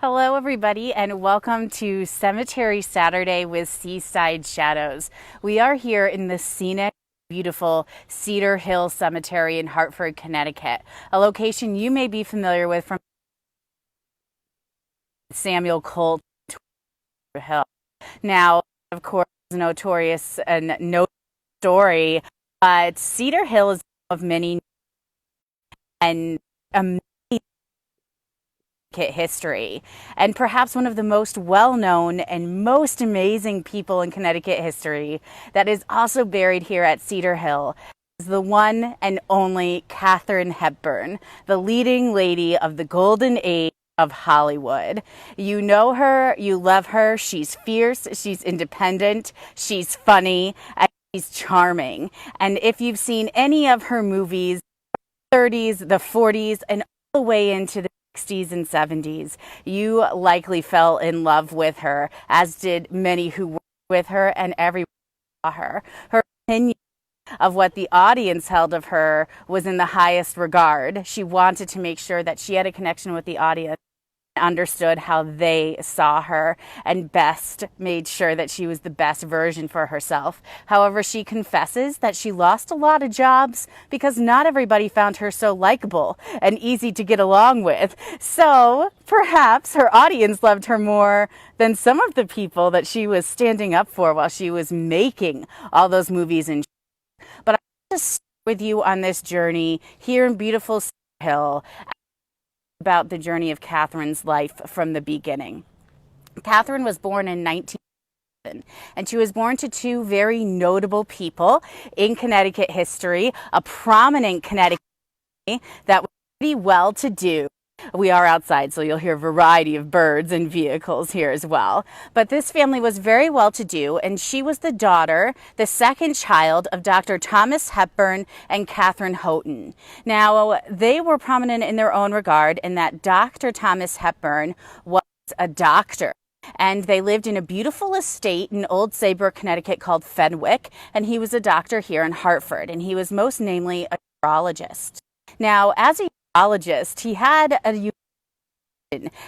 Hello, everybody, and welcome to Cemetery Saturday with Seaside Shadows. We are here in the scenic, beautiful Cedar Hill Cemetery in Hartford, Connecticut, a location you may be familiar with from Samuel Colt Hill. Now, of course, notorious and no story, but Cedar Hill is of many and amazing history, and perhaps one of the most well-known and most amazing people in Connecticut history that is also buried here at Cedar Hill is the one and only Katharine Hepburn, the leading lady of the golden age of Hollywood. You know her, you love her, she's fierce, she's independent, she's funny, and she's charming. And if you've seen any of her movies, the 30s, the 40s, and all the way into the 60s and 70s, you likely fell in love with her, as did many who worked with her and everyone saw her. Her opinion of what the audience held of her was in the highest regard. She wanted to make sure that she had a connection with the audience, understood how they saw her, and best made sure that she was the best version for herself. However, she confesses that she lost a lot of jobs because not everybody found her so likable and easy to get along with. So perhaps her audience loved her more than some of the people that she was standing up for while she was making all those movies. But I want to start with you on this journey here in beautiful Cedar Hill, about the journey of Katharine's life from the beginning. Katharine was born in 1911, and she was born to two very notable people in Connecticut history, a prominent Connecticut family that was pretty well-to-do. We are outside, so you'll hear a variety of birds and vehicles here as well. But this family was very well-to-do, and she was the daughter, the second child of Dr. Thomas Hepburn and Katharine Houghton. Now, they were prominent in their own regard in that Dr. Thomas Hepburn was a doctor. And they lived in a beautiful estate in Old Saybrook, Connecticut called Fenwick, and he was a doctor here in Hartford, and he was most namely a urologist. Now, as a urologist, he had a,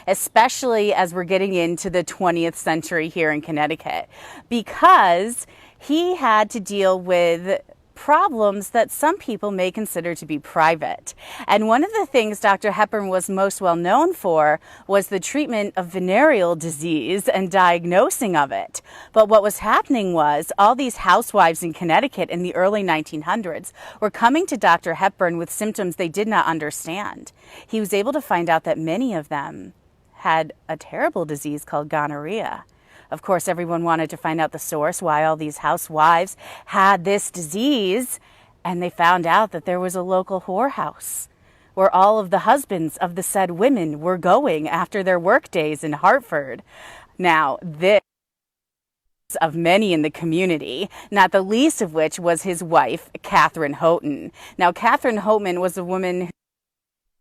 especially as we're getting into the 20th century here in Connecticut, because he had to deal with problems that some people may consider to be private. And one of the things Dr. Hepburn was most well known for was the treatment of venereal disease and diagnosing of it. But what was happening was all these housewives in Connecticut in the early 1900s were coming to Dr. Hepburn with symptoms they did not understand. He was able to find out that many of them had a terrible disease called gonorrhea. Of course, everyone wanted to find out the source, why all these housewives had this disease, and they found out that there was a local whorehouse where all of the husbands of the said women were going after their work days in Hartford. Now, this of many in the community, not the least of which was his wife, Katharine Houghton. Now, Katharine Houghton was a woman who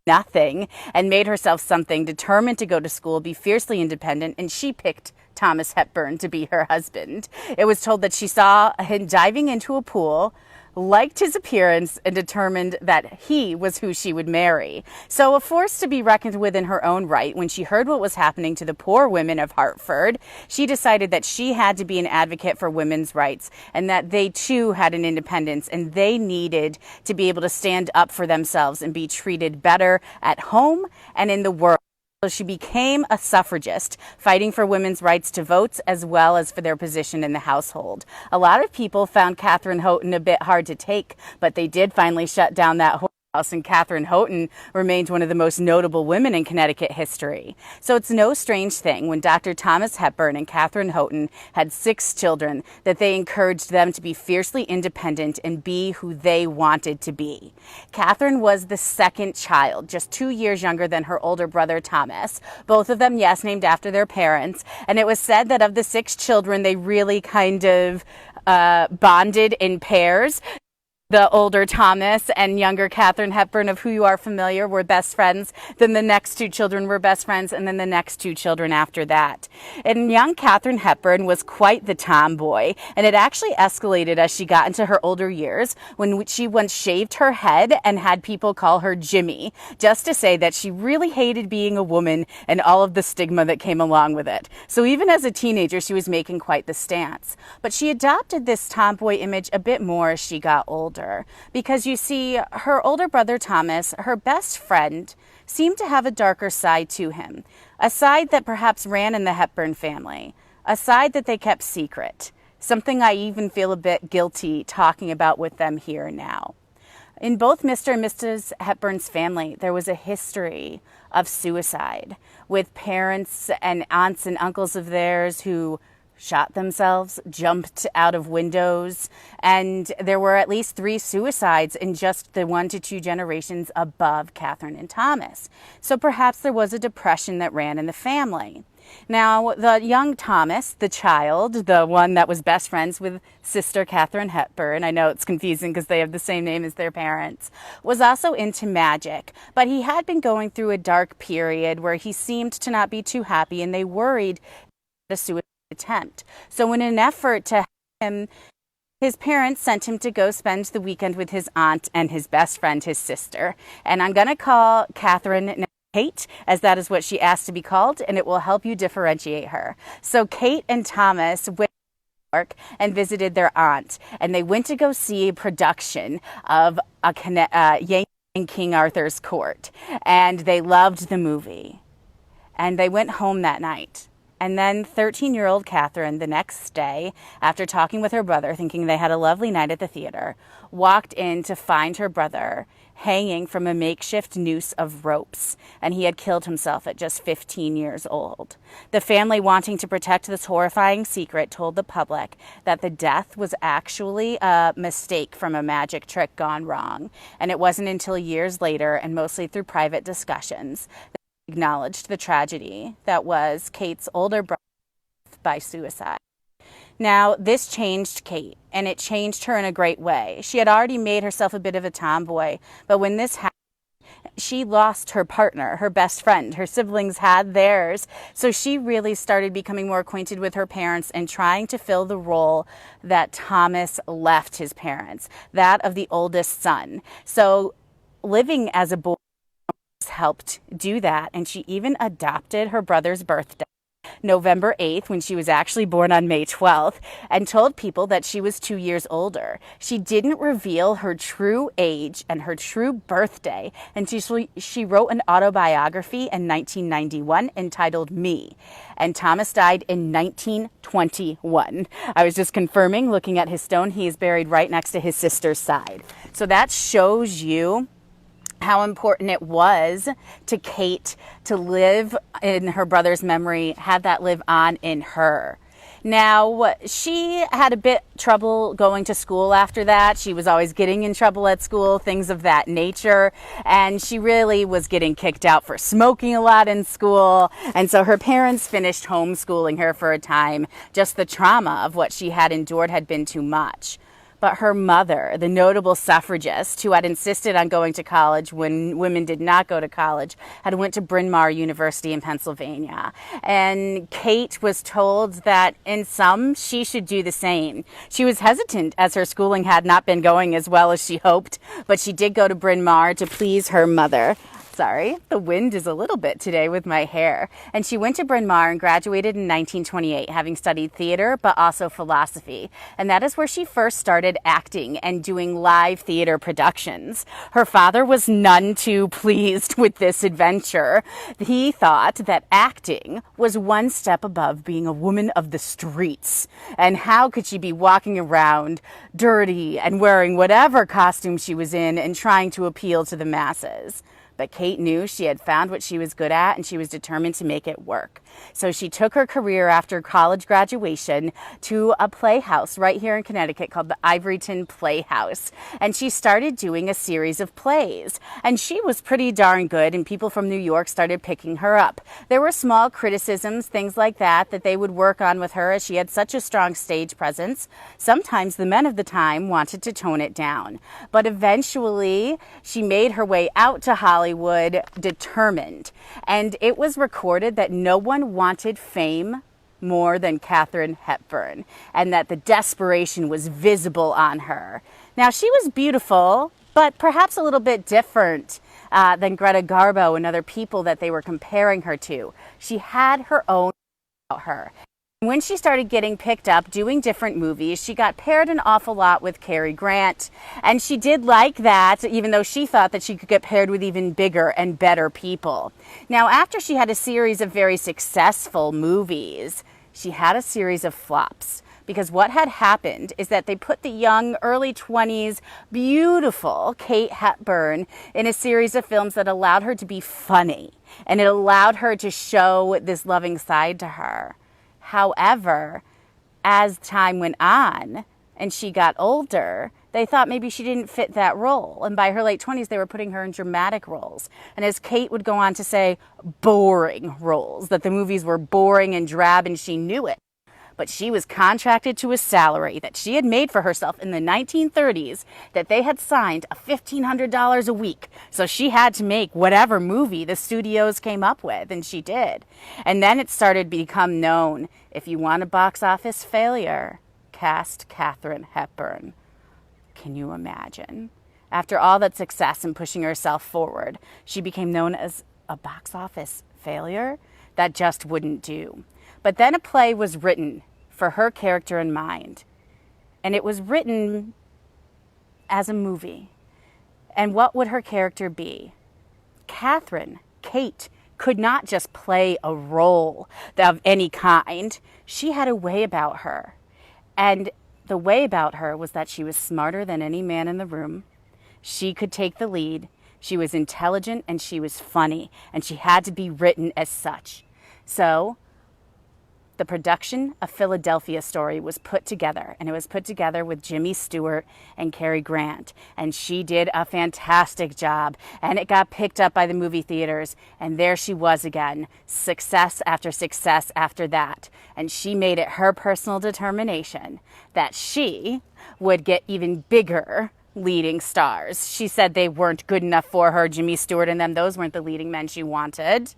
nothing and made herself something, determined to go to school, be fiercely independent, and she picked Thomas Hepburn to be her husband. It was told that she saw him diving into a pool, liked his appearance, and determined that he was who she would marry. So a force to be reckoned with in her own right, when she heard what was happening to the poor women of Hartford, she decided that she had to be an advocate for women's rights and that they too had an independence and they needed to be able to stand up for themselves and be treated better at home and in the world. So she became a suffragist, fighting for women's rights to vote as well as for their position in the household. A lot of people found Katharine Houghton a bit hard to take, but they did finally shut down that whorehouse, and Katharine Houghton remained one of the most notable women in Connecticut history. So it's no strange thing when Dr. Thomas Hepburn and Katharine Houghton had 6 children that they encouraged them to be fiercely independent and be who they wanted to be. Katharine was the second child, just 2 years younger than her older brother Thomas. Both of them, yes, named after their parents. And it was said that of the 6 children, they really kind of bonded in pairs. The older Thomas and younger Katharine Hepburn, of who you are familiar, were best friends. Then the next two children were best friends, and then the next two children after that. And young Katharine Hepburn was quite the tomboy, and it actually escalated as she got into her older years, when she once shaved her head and had people call her Jimmy, just to say that she really hated being a woman and all of the stigma that came along with it. So even as a teenager, she was making quite the stance. But she adopted this tomboy image a bit more as she got older. Because you see, her older brother Thomas, her best friend, seemed to have a darker side to him, a side that perhaps ran in the Hepburn family, a side that they kept secret, something I even feel a bit guilty talking about with them here now. In both Mr. and Mrs. Hepburn's family, there was a history of suicide, with parents and aunts and uncles of theirs who shot themselves, jumped out of windows, and there were at least 3 suicides in just the 1 to 2 generations above Katharine and Thomas. So perhaps there was a depression that ran in the family. Now, the young Thomas, the child, the one that was best friends with sister Katharine Hepburn, I know it's confusing because they have the same name as their parents, was also into magic, but he had been going through a dark period where he seemed to not be too happy, and they worried a suicide attempt. So in an effort to help him, his parents sent him to go spend the weekend with his aunt and his best friend, his sister. And I'm going to call Katharine Kate, as that is what she asked to be called, and it will help you differentiate her. So Kate and Thomas went to New York and visited their aunt, and they went to go see a production of Yankee in King Arthur's Court, and they loved the movie. And they went home that night. And then 13-year-old Katharine, the next day, after talking with her brother, thinking they had a lovely night at the theater, walked in to find her brother hanging from a makeshift noose of ropes, and he had killed himself at just 15 years old. The family, wanting to protect this horrifying secret, told the public that the death was actually a mistake from a magic trick gone wrong, and it wasn't until years later, and mostly through private discussions, acknowledged the tragedy that was Kate's older brother by suicide. Now, this changed Kate, and it changed her in a great way. She had already made herself a bit of a tomboy, but when this happened, she lost her partner, her best friend. Her siblings had theirs, so she really started becoming more acquainted with her parents and trying to fill the role that Thomas left his parents, that of the oldest son. So living as a boy helped do that, and she even adopted her brother's birthday, November 8th, when she was actually born on May 12th, and told people that she was 2 years older. She didn't reveal her true age and her true birthday, and she wrote an autobiography in 1991 entitled Me, and Thomas died in 1921. I was just confirming, looking at his stone, he is buried right next to his sister's side. So that shows you how important it was to Kate to live in her brother's memory, have that live on in her. Now, she had a bit trouble going to school after that. She was always getting in trouble at school, things of that nature, and she really was getting kicked out for smoking a lot in school, and so her parents finished homeschooling her for a time. Just the trauma of what she had endured had been too much. But her mother, the notable suffragist who had insisted on going to college when women did not go to college, had went to Bryn Mawr University in Pennsylvania. And Kate was told that in some, she should do the same. She was hesitant as her schooling had not been going as well as she hoped, but she did go to Bryn Mawr to please her mother. Sorry, the wind is a little bit today with my hair. And she went to Bryn Mawr and graduated in 1928, having studied theater, but also philosophy. And that is where she first started acting and doing live theater productions. Her father was none too pleased with this adventure. He thought that acting was one step above being a woman of the streets. And how could she be walking around dirty and wearing whatever costume she was in and trying to appeal to the masses? But Kate knew she had found what she was good at, and she was determined to make it work. So she took her career after college graduation to a playhouse right here in Connecticut called the Ivoryton Playhouse. And she started doing a series of plays. And she was pretty darn good, and people from New York started picking her up. There were small criticisms, things like that they would work on with her, as she had such a strong stage presence. Sometimes the men of the time wanted to tone it down. But eventually, she made her way out to Hollywood determined. And it was recorded that no one wanted fame more than Katharine Hepburn, and that the desperation was visible on her. Now, she was beautiful, but perhaps a little bit different than Greta Garbo and other people that they were comparing her to. She had her own about her. When she started getting picked up doing different movies, she got paired an awful lot with Cary Grant. And she did like that, even though she thought that she could get paired with even bigger and better people. Now, after she had a series of very successful movies, she had a series of flops. Because what had happened is that they put the young, early 20s, beautiful Kate Hepburn in a series of films that allowed her to be funny. And it allowed her to show this loving side to her. However, as time went on and she got older, they thought maybe she didn't fit that role. And by her late 20s, they were putting her in dramatic roles. And as Kate would go on to say, boring roles, that the movies were boring and drab, and she knew it. But she was contracted to a salary that she had made for herself in the 1930s, that they had signed a $1,500 a week. So she had to make whatever movie the studios came up with, and she did. And then it started to become known, if you want a box office failure, cast Katharine Hepburn. Can you imagine? After all that success and pushing herself forward, she became known as a box office failure? That just wouldn't do. But then a play was written for her character in mind. And it was written as a movie. And what would her character be? Katharine, Kate, could not just play a role of any kind. She had a way about her. And the way about her was that she was smarter than any man in the room. She could take the lead. She was intelligent and she was funny. And she had to be written as such. So the production of Philadelphia Story was put together, and it was put together with Jimmy Stewart and Cary Grant, and she did a fantastic job, and it got picked up by the movie theaters, and there she was again, success after success after that, and she made it her personal determination that she would get even bigger leading stars. She said they weren't good enough for her, Jimmy Stewart and them, those weren't the leading men she wanted.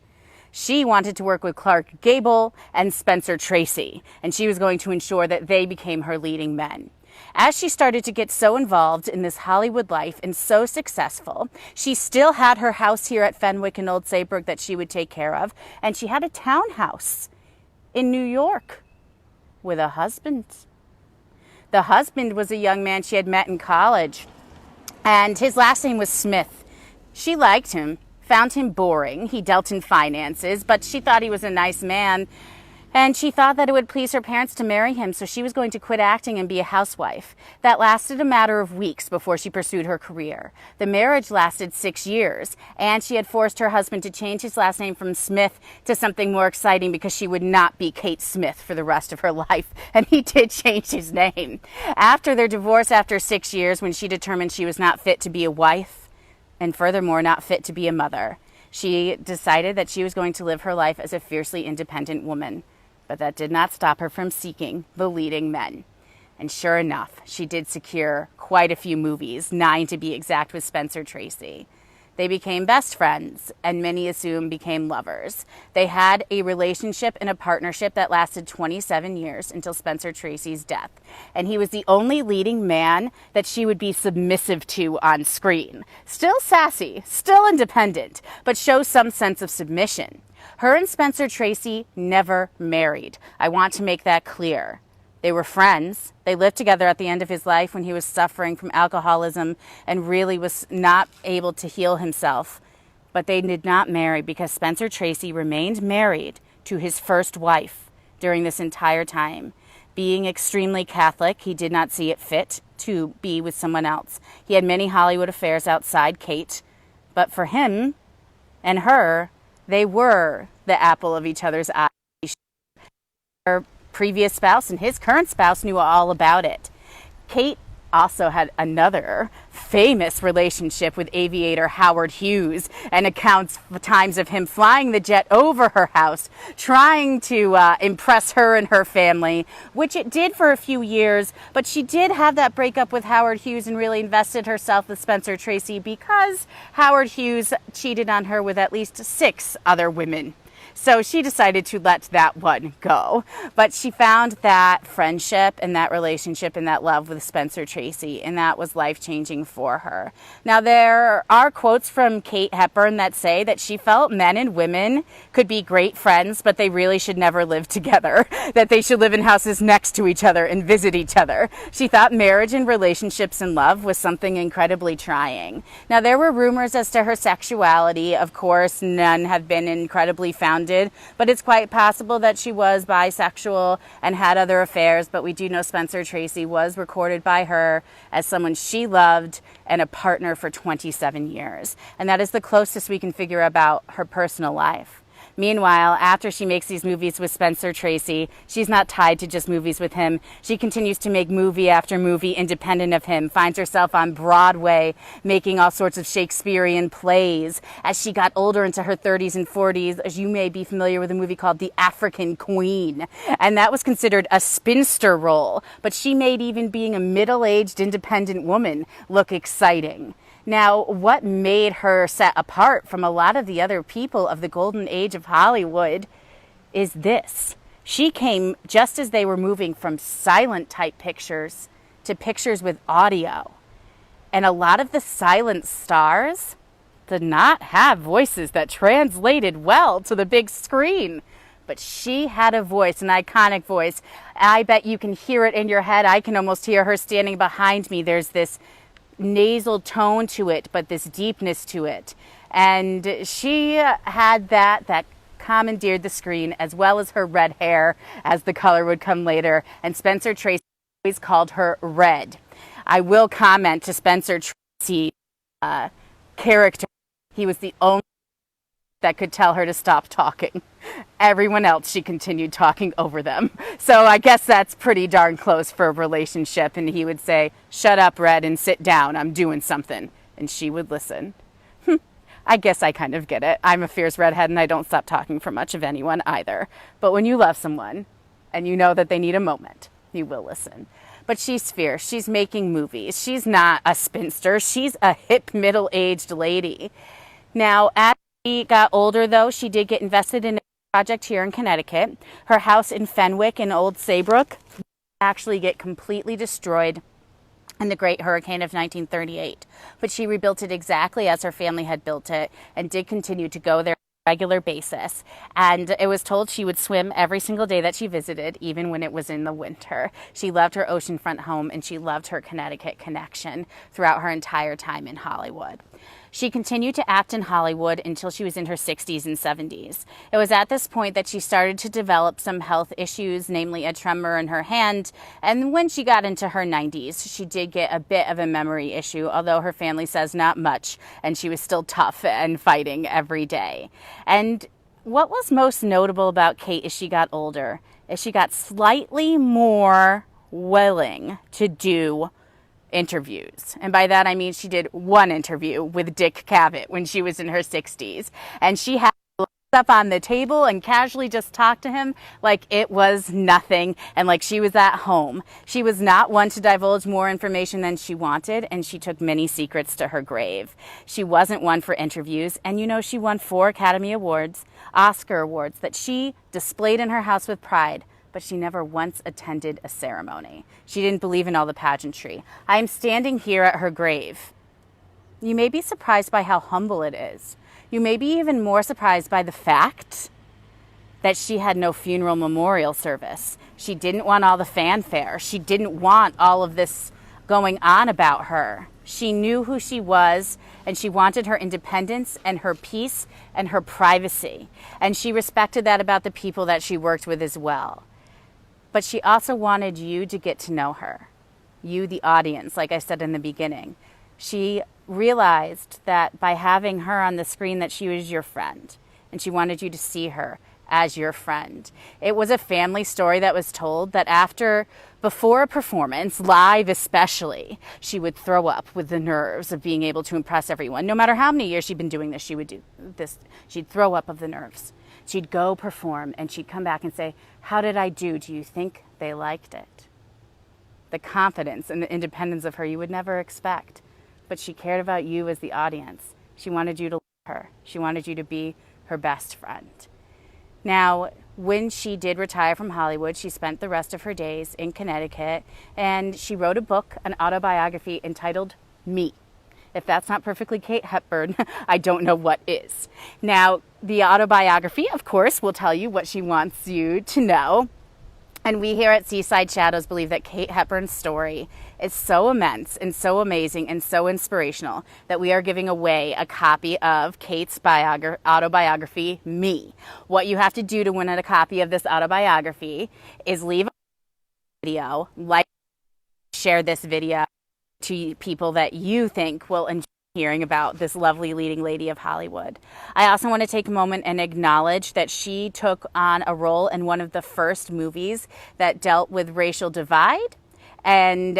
She wanted to work with Clark Gable and Spencer Tracy, and she was going to ensure that they became her leading men. As she started to get so involved in this Hollywood life and so successful, she still had her house here at Fenwick and Old Saybrook that she would take care of, and she had a townhouse in New York with a husband. The husband was a young man she had met in college, and his last name was Smith. She liked him. Found him boring. He dealt in finances, but she thought he was a nice man, and she thought that it would please her parents to marry him, so she was going to quit acting and be a housewife. That lasted a matter of weeks before she pursued her career. The marriage lasted 6 years, and she had forced her husband to change his last name from Smith to something more exciting because she would not be Kate Smith for the rest of her life, and he did change his name. After their divorce, after 6 years, when she determined she was not fit to be a wife, and furthermore not fit to be a mother, she decided that she was going to live her life as a fiercely independent woman. But that did not stop her from seeking the leading men. And sure enough, she did secure quite a few movies, 9 to be exact, with Spencer Tracy. They became best friends, and many assume became lovers. They had a relationship and a partnership that lasted 27 years until Spencer Tracy's death. And he was the only leading man that she would be submissive to on screen. Still sassy, still independent, but shows some sense of submission. Her and Spencer Tracy never married. I want to make that clear. They were friends. They lived together at the end of his life when he was suffering from alcoholism and really was not able to heal himself. But they did not marry because Spencer Tracy remained married to his first wife during this entire time. Being extremely Catholic, he did not see it fit to be with someone else. He had many Hollywood affairs outside Kate, but for him, and her, they were the apple of each other's eye. Her previous spouse and his current spouse knew all about it. Kate also had another famous relationship with aviator Howard Hughes, and accounts for times of him flying the jet over her house, trying to impress her and her family, which it did for a few years. But she did have that breakup with Howard Hughes and really invested herself with Spencer Tracy because Howard Hughes cheated on her with at least 6 other women. So she decided to let that one go. But she found that friendship and that relationship and that love with Spencer Tracy, and that was life-changing for her. Now, there are quotes from Kate Hepburn that say that she felt men and women could be great friends, but they really should never live together, that they should live in houses next to each other and visit each other. She thought marriage and relationships and love was something incredibly trying. Now, there were rumors as to her sexuality. Of course, none have been incredibly founded, but it's quite possible that she was bisexual and had other affairs. But we do know Spencer Tracy was recorded by her as someone she loved and a partner for 27 years. And that is the closest we can figure about her personal life. Meanwhile, after she makes these movies with Spencer Tracy, she's not tied to just movies with him. She continues to make movie after movie independent of him, finds herself on Broadway, making all sorts of Shakespearean plays. As she got older into her 30s and 40s, as you may be familiar with a movie called The African Queen. And that was considered a spinster role, but she made even being a middle-aged independent woman look exciting. Now, what made her set apart from a lot of the other people of the golden age of Hollywood is this. She came just as they were moving from silent type pictures to pictures with audio. And a lot of the silent stars did not have voices that translated well to the big screen. But she had a voice, an iconic voice. I bet you can hear it in your head. I can almost hear her standing behind me. There's this nasal tone to it, but this deepness to it. And she had that commandeered the screen, as well as her red hair, as the color would come later. And Spencer Tracy always called her Red. I will comment to Spencer Tracy's character. He was the only that could tell her to stop talking. Everyone else, she continued talking over them. So I guess that's pretty darn close for a relationship. And he would say, "Shut up, Red, and sit down. I'm doing something." And she would listen. I guess I kind of get it. I'm a fierce redhead and I don't stop talking for much of anyone either. But when you love someone and you know that they need a moment, you will listen. But she's fierce. She's making movies. She's not a spinster. She's a hip, middle-aged lady. Now, as she got older, though, she did get invested in a project here in Connecticut. Her house in Fenwick in Old Saybrook actually get completely destroyed in the Great Hurricane of 1938. But she rebuilt it exactly as her family had built it and did continue to go there on a regular basis. And it was told she would swim every single day that she visited, even when it was in the winter. She loved her oceanfront home and she loved her Connecticut connection throughout her entire time in Hollywood. She continued to act in Hollywood until she was in her 60s and 70s. It was at this point that she started to develop some health issues, namely a tremor in her hand. And when she got into her 90s, she did get a bit of a memory issue, although her family says not much, and she was still tough and fighting every day. And what was most notable about Kate as she got older is she got slightly more willing to do interviews. And by that I mean she did one interview with Dick Cavett when she was in her 60s. And she had up on the table and casually just talk to him like it was nothing and like she was at home. She was not one to divulge more information than she wanted, and she took many secrets to her grave. She wasn't one for interviews, and you know, she won 4 Academy Awards, Oscar Awards that she displayed in her house with pride. But she never once attended a ceremony. She didn't believe in all the pageantry. I am standing here at her grave. You may be surprised by how humble it is. You may be even more surprised by the fact that she had no funeral memorial service. She didn't want all the fanfare. She didn't want all of this going on about her. She knew who she was, and she wanted her independence and her peace and her privacy. And she respected that about the people that she worked with as well. But she also wanted you to get to know her. You, the audience, like I said in the beginning. She realized that by having her on the screen that she was your friend, and she wanted you to see her as your friend. It was a family story that was told that before a performance, live especially, she would throw up with the nerves of being able to impress everyone. No matter how many years she'd been doing this, she would do this. She'd throw up of the nerves. She'd go perform and she'd come back and say, "How did I do? Do you think they liked it?" The confidence and the independence of her you would never expect. But she cared about you as the audience. She wanted you to love her. She wanted you to be her best friend. Now, when she did retire from Hollywood, she spent the rest of her days in Connecticut, and she wrote a book, an autobiography entitled Me. If that's not perfectly Kate Hepburn, I don't know what is. Now, the autobiography, of course, will tell you what she wants you to know. And we here at Seaside Shadows believe that Kate Hepburn's story is so immense and so amazing and so inspirational that we are giving away a copy of Kate's autobiography, Me. What you have to do to win a copy of this autobiography is leave a video, share this video to people that you think will enjoy hearing about this lovely leading lady of Hollywood. I also want to take a moment and acknowledge that she took on a role in one of the first movies that dealt with racial divide and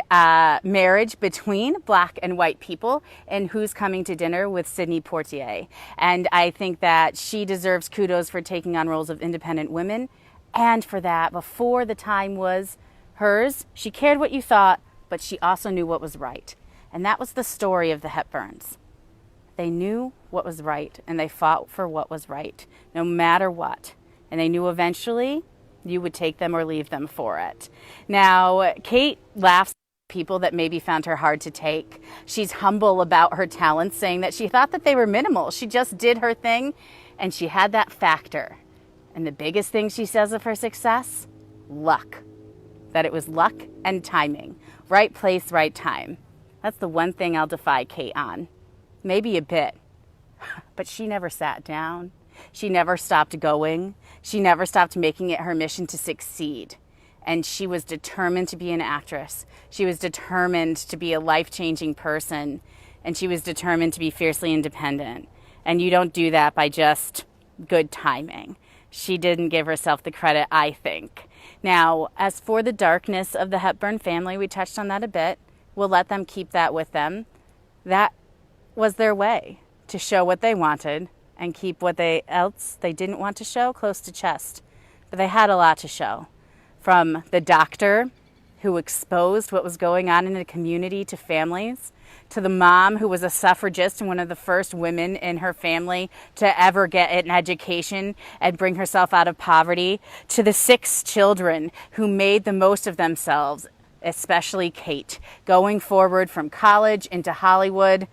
marriage between black and white people in Who's Coming to Dinner with Sidney Poitier. And I think that she deserves kudos for taking on roles of independent women, and for that, before the time was hers, she cared what you thought, but she also knew what was right. And that was the story of the Hepburns. They knew what was right, and they fought for what was right, no matter what. And they knew eventually you would take them or leave them for it. Now, Kate laughs at people that maybe found her hard to take. She's humble about her talents, saying that she thought that they were minimal. She just did her thing, and she had that factor. And the biggest thing she says of her success? Luck. That it was luck and timing. Right place, right time. That's the one thing I'll defy Kate on. Maybe a bit. But she never sat down. She never stopped going. She never stopped making it her mission to succeed. And she was determined to be an actress. She was determined to be a life-changing person. And she was determined to be fiercely independent. And you don't do that by just good timing. She didn't give herself the credit, I think. Now, as for the darkness of the Hepburn family, we touched on that a bit. We'll let them keep that with them. That was their way to show what they wanted and keep what else they didn't want to show close to chest. But they had a lot to show. From the doctor who exposed what was going on in the community to families, to the mom who was a suffragist and one of the first women in her family to ever get an education and bring herself out of poverty, to the 6 children who made the most of themselves, especially Kate, going forward from college into Hollywood,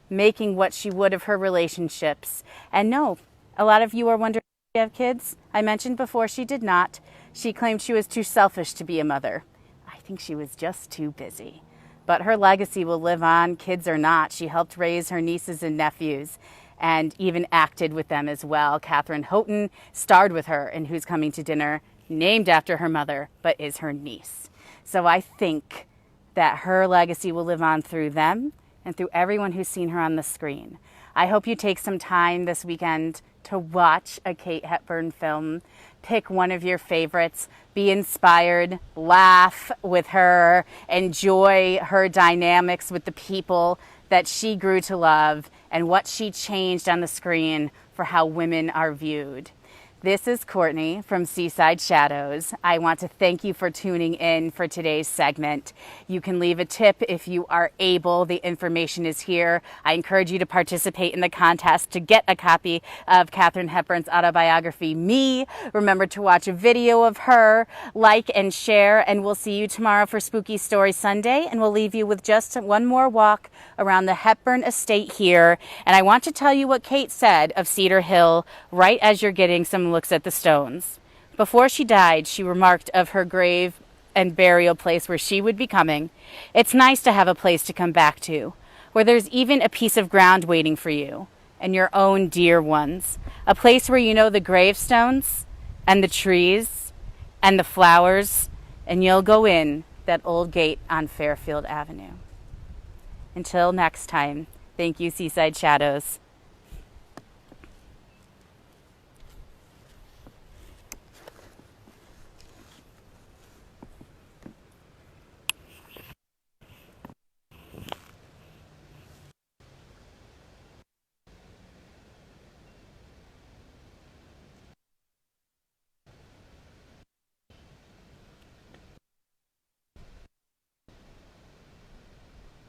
making what she would of her relationships. And no, a lot of you are wondering if she have kids. I mentioned before she did not. She claimed she was too selfish to be a mother. I think she was just too busy. But her legacy will live on, kids or not. She helped raise her nieces and nephews and even acted with them as well. Katharine Hepburn starred with her in Who's Coming to Dinner, named after her mother, but is her niece. So I think that her legacy will live on through them and through everyone who's seen her on the screen. I hope you take some time this weekend to watch a Kate Hepburn film. Pick one of your favorites, be inspired, laugh with her, enjoy her dynamics with the people that she grew to love and what she changed on the screen for how women are viewed. This is Courtney from Seaside Shadows. I want to thank you for tuning in for today's segment. You can leave a tip if you are able. The information is here. I encourage you to participate in the contest to get a copy of Katharine Hepburn's autobiography, Me. Remember to watch a video of her, like and share, and we'll see you tomorrow for Spooky Story Sunday, and we'll leave you with just one more walk around the Hepburn estate here. And I want to tell you what Kate said of Cedar Hill right as you're getting some looks at the stones. Before she died, she remarked of her grave and burial place where she would be coming, "It's nice to have a place to come back to, where there's even a piece of ground waiting for you, and your own dear ones. A place where you know the gravestones, and the trees, and the flowers, and you'll go in that old gate on Fairfield Avenue." Until next time, thank you, Seaside Shadows.